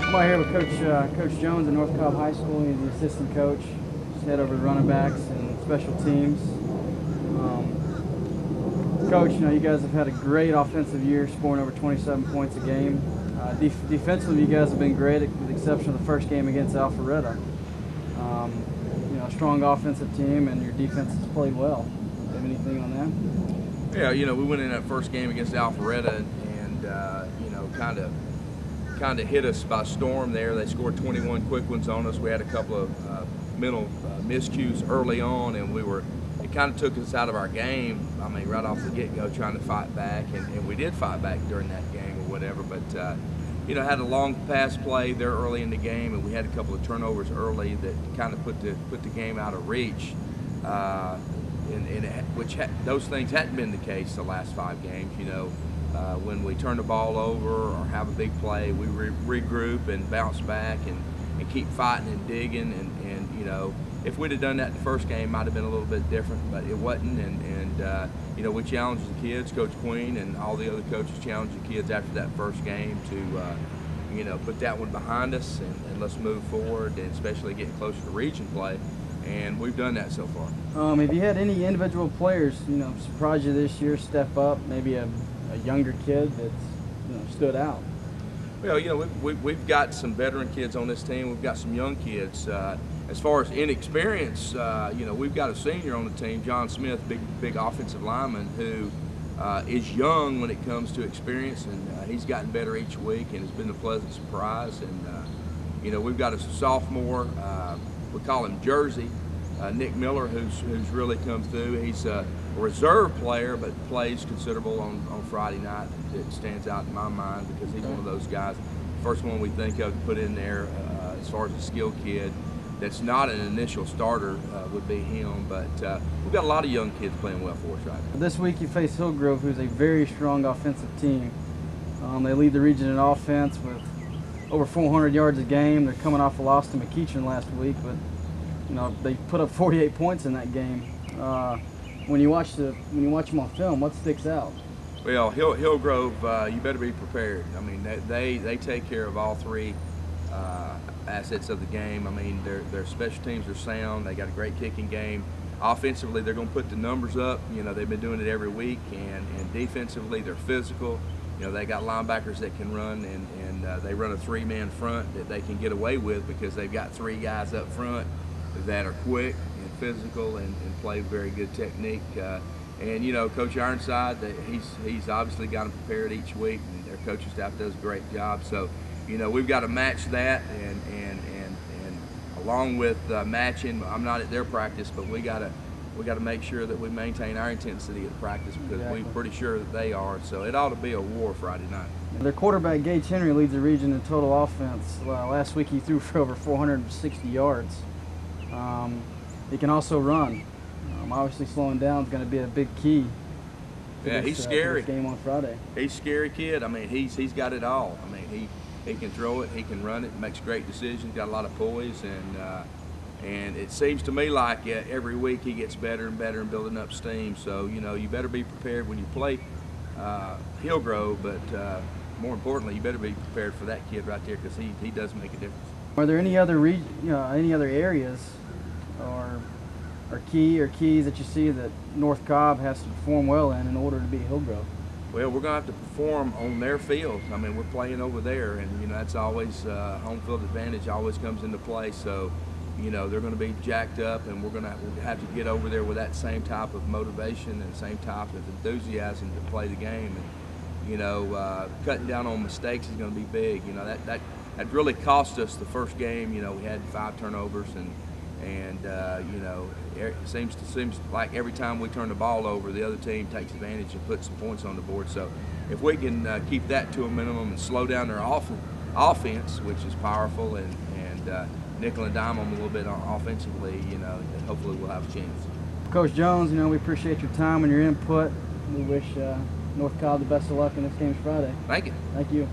I'm out here with Coach Jones at North Cobb High School. He's the assistant coach. Just head over to running backs and special teams. Coach, you guys have had a great offensive year, scoring over 27 points a game. Defensively, you guys have been great, with the exception of the first game against Alpharetta. A strong offensive team, and your defense has played well. Do you have anything on that? Yeah, we went in that first game against Alpharetta and kind of hit us by storm there. They scored 21 quick ones on us. We had a couple of mental miscues early on, and it kind of took us out of our game. I mean, right off the get-go, trying to fight back, and we did fight back during that game or whatever. But had a long pass play there early in the game, and we had a couple of turnovers early that kind of put the game out of reach. Those things hadn't been the case the last 5 games. When we turn the ball over or have a big play, we regroup and bounce back and keep fighting and digging. And if we'd have done that the first game, it might have been a little bit different, but it wasn't. We challenged the kids. Coach Queen and all the other coaches challenged the kids after that first game to put that one behind us and let's move forward, and especially getting closer to region play. And we've done that so far. Have you had any individual players, surprise you this year, step up? Maybe a younger kid that's stood out? Well, we've got some veteran kids on this team. We've got some young kids. As far as inexperience, we've got a senior on the team, John Smith, big offensive lineman, who is young when it comes to experience, and he's gotten better each week, and it's been a pleasant surprise. And we've got a sophomore, we call him Jersey, Nick Miller, who's really come through. He's a reserve player, but plays considerable on Friday night. It stands out in my mind because he's one of those guys, first one we think of to put in there as far as a skilled kid that's not an initial starter would be him. But we've got a lot of young kids playing well for us right now. This week you face Hillgrove, who's a very strong offensive team. They lead the region in offense with over 400 yards a game. They're coming off a loss to McEachern last week, but they put up 48 points in that game. When you watch them on film, what sticks out? Well, Hillgrove, you better be prepared. I mean, they take care of all 3 assets of the game. I mean, their special teams are sound. They got a great kicking game. Offensively, they're going to put the numbers up. They've been doing it every week. And defensively, they're physical. They got linebackers that can run, and they run a 3-man front that they can get away with because they've got 3 guys up front that are quick and physical and play very good technique. Coach Ironside, he's obviously got them prepared each week, and their coaching staff does a great job. So, we've got to match that, and along with matching, I'm not at their practice, but we got to make sure that we maintain our intensity at practice because we're pretty sure that they are. So it ought to be a war Friday night. Their quarterback, Gage Henry, leads the region in total offense. Last week he threw for over 460 yards. He can also run. Obviously slowing down is going to be a big key. He's scary. This game on Friday. He's a scary kid. I mean, he's got it all. I mean, he can throw it, he can run it, makes great decisions, got a lot of poise, and it seems to me like every week he gets better and better and building up steam. So you better be prepared when you play Hillgrove, but more importantly, you better be prepared for that kid right there because he does make a difference. Are there any other areas or keys that you see that North Cobb has to perform well in order to beat Hillgrove? Well, we're going to have to perform on their field. I mean, we're playing over there, and that's always home field advantage always comes into play. So, they're going to be jacked up, and we're going to have to get over there with that same type of motivation and same type of enthusiasm to play the game. And cutting down on mistakes is going to be big. That really cost us the first game. We had 5 turnovers, and it seems like every time we turn the ball over, the other team takes advantage and puts some points on the board. So if we can keep that to a minimum and slow down their offense, which is powerful, and nickel and dime them a little bit offensively, hopefully we'll have a chance. Coach Jones, we appreciate your time and your input. We wish North Cobb the best of luck in this game Friday. Thank you. Thank you.